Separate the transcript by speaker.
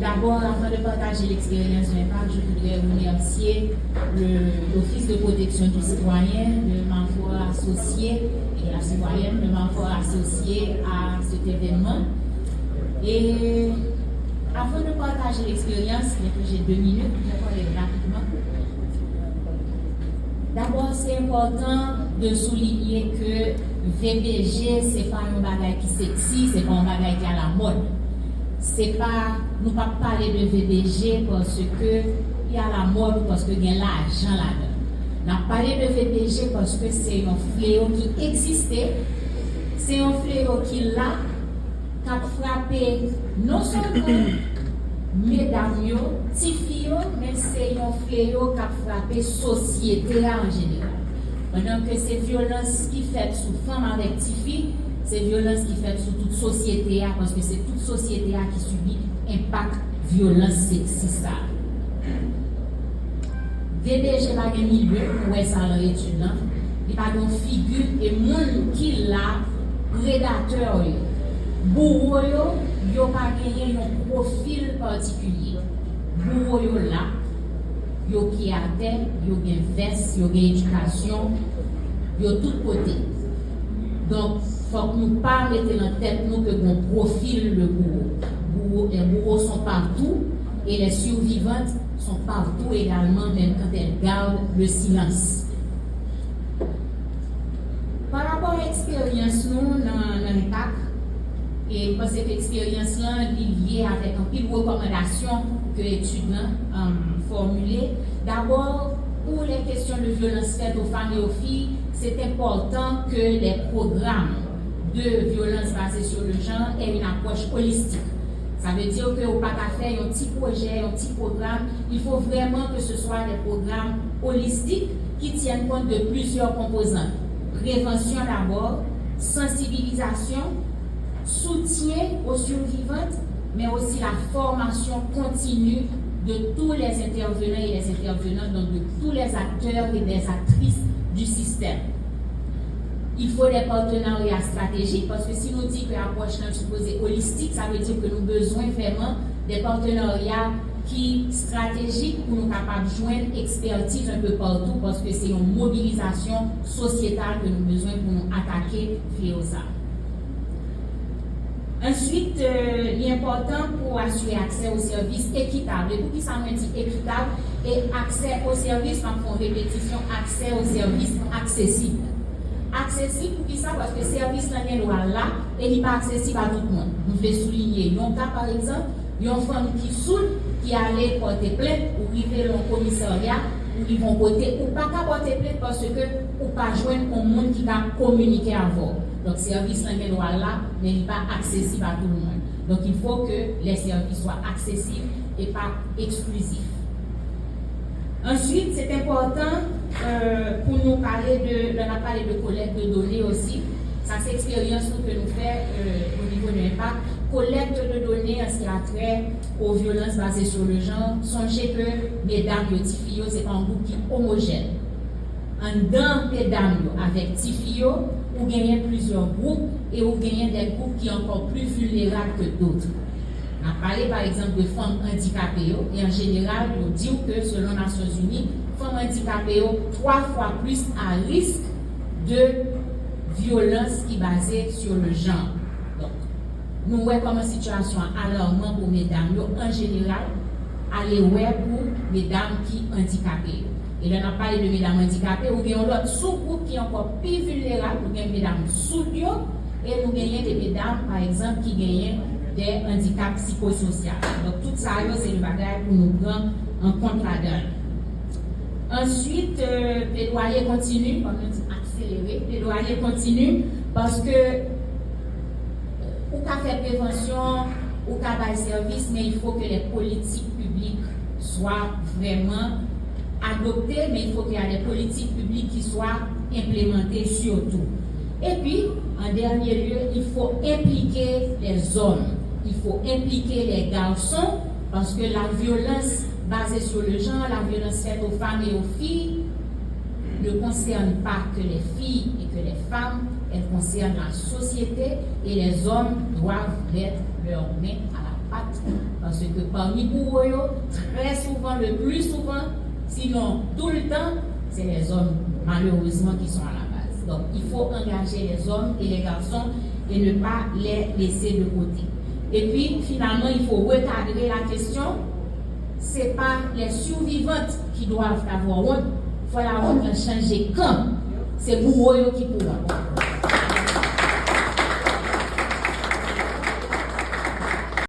Speaker 1: D'abord, avant de partager l'expérience de l'impact, je voudrais remercier l'Office de protection du citoyen de m'avoir associé et la citoyenne de m'avoir associé à cet événement. Et avant de partager l'expérience, j'ai 2 minutes, je vais parler rapidement. D'abord, c'est important de souligner que VBG, ce n'est pas un bagage qui sexy, ce n'est pas un bagage qui est à la mode. C'est pas, nous ne pas parler de VBG parce que il y a la mode ou parce qu'il y a l'argent là-dedans. Nous avons parlé de VBG parce que c'est un fléau qui existait, c'est un fléau qui là, qui a frappé non seulement mesdames, petits filles, mais c'est un fléau qui a frappé la société en général. Pendant que ces violences qui font sous femmes avec petites filles, c'est violence qui fait sur toute société, parce que c'est toute société qui subit impact violence sexiste. VBG n'a pas de milieu, où est ça l'étudiant, il n'y a pas de figure, et monde qui l'a, prédateur, bourreau, il n'y a pas un profil particulier. Bourreau là, il y a qui a tête, il y a une veste, il y a une éducation, il y a tout côté. Donc, il faut que nous ne pas mettre dans tête nous que mon profil le bourreau. Les bourreaux sont partout et les survivantes sont partout également, même quand elles gardent le silence. Par rapport à l'expérience, nous, dans l'IMPAC, et parce que l'expérience-là est liée avec un pile de recommandations que les étudiants formulées. D'abord, pour les questions de violence faites aux femmes et aux filles, c'est important que les programmes de violence basées sur le genre aient une approche holistique. Ça veut dire qu'on ne peut pas faire un petit projet, un petit programme. Il faut vraiment que ce soit des programmes holistiques qui tiennent compte de plusieurs composantes. Prévention d'abord, sensibilisation, soutien aux survivantes, mais aussi la formation continue de tous les intervenants et les intervenantes, donc de tous les acteurs et des actrices du système. Il faut des partenariats stratégiques parce que si nous disons que l'approche est supposée holistique, ça veut dire que nous avons besoin vraiment des partenariats qui stratégiques pour nous capables de joindre expertise un peu partout parce que c'est une mobilisation sociétale que nous avons besoin pour nous attaquer fléau ça. Ensuite, il est important pour assurer accès aux services équitables. Et pour qui ça me dit équitable et accès aux services, quand on fait répétition, accès aux services accessibles. Accessible pour qui ça? Parce que le service là, et il n'est pas accessible à tout le monde. Nous voulons souligner. Il y a un cas, par exemple, il y a une femme qui saoule, qui allait porter plainte, ou arriver dans le commissariat, ou ils vont porter, ou pas qu'à porter plainte parce que, ou pas joindre un monde qui va communiquer avant. Donc, service là, mais il n'est pas accessible à tout le monde. Donc, il faut que les services soient accessibles et pas exclusifs. Ensuite, c'est important pour nous parler de collecte de données aussi. Ça, c'est l'expérience que nous faisons au niveau de l'impact. Collecte de données en ce qui a trait aux violences basées sur le genre. Songez que mesdames et petites filles, ce n'est pas un groupe qui est homogène. En dedans mesdames avec petites filles, ou gagnez plusieurs groupes et ou gagnez des groupes qui sont encore plus vulnérables que d'autres. On a parlé par exemple de femmes handicapées et en général, on dit que selon les Nations Unies, femmes handicapées ont 3 fois plus à risque de violence qui est basée sur le genre. Donc, nous voyons comme une situation alarmante pour mesdames en général, aller voir pour mesdames qui sont handicapées. Et là, on a parlé de mesdames handicapées, ou bien l'autre sous-groupe qui est encore plus vulnérable, ou bien mesdames sourdes, et nous gagnons des mesdames, par exemple, qui gagnent des handicaps psychosociaux. Donc, tout ça, c'est le bagage pour nous prendre en compte là-dedans. Ensuite, plaidoyer continue, comme on dit accélérer, plaidoyer continue, parce que, ou qu'à faire prévention, ou qu'à faire service, mais il faut que les politiques publiques soient vraiment adoptées, mais il faut qu'il y ait des politiques publiques qui soient implémentées surtout. Et puis, en dernier lieu, il faut impliquer les hommes, il faut impliquer les garçons, parce que la violence basée sur le genre, la violence faite aux femmes et aux filles, ne concerne pas que les filles et que les femmes, elle concerne la société et les hommes doivent mettre leurs mains à la pattes. Parce que parmi bourreaux, très souvent, le plus souvent, sinon tout le temps, c'est les hommes, malheureusement, qui sont à la base. Donc, il faut engager les hommes et les garçons et ne pas les laisser de côté. Et puis, finalement, il faut recadrer la question. Ce n'est pas les survivantes qui doivent avoir honte. Il faut la honte changer quand. C'est bourreaux qui pourront.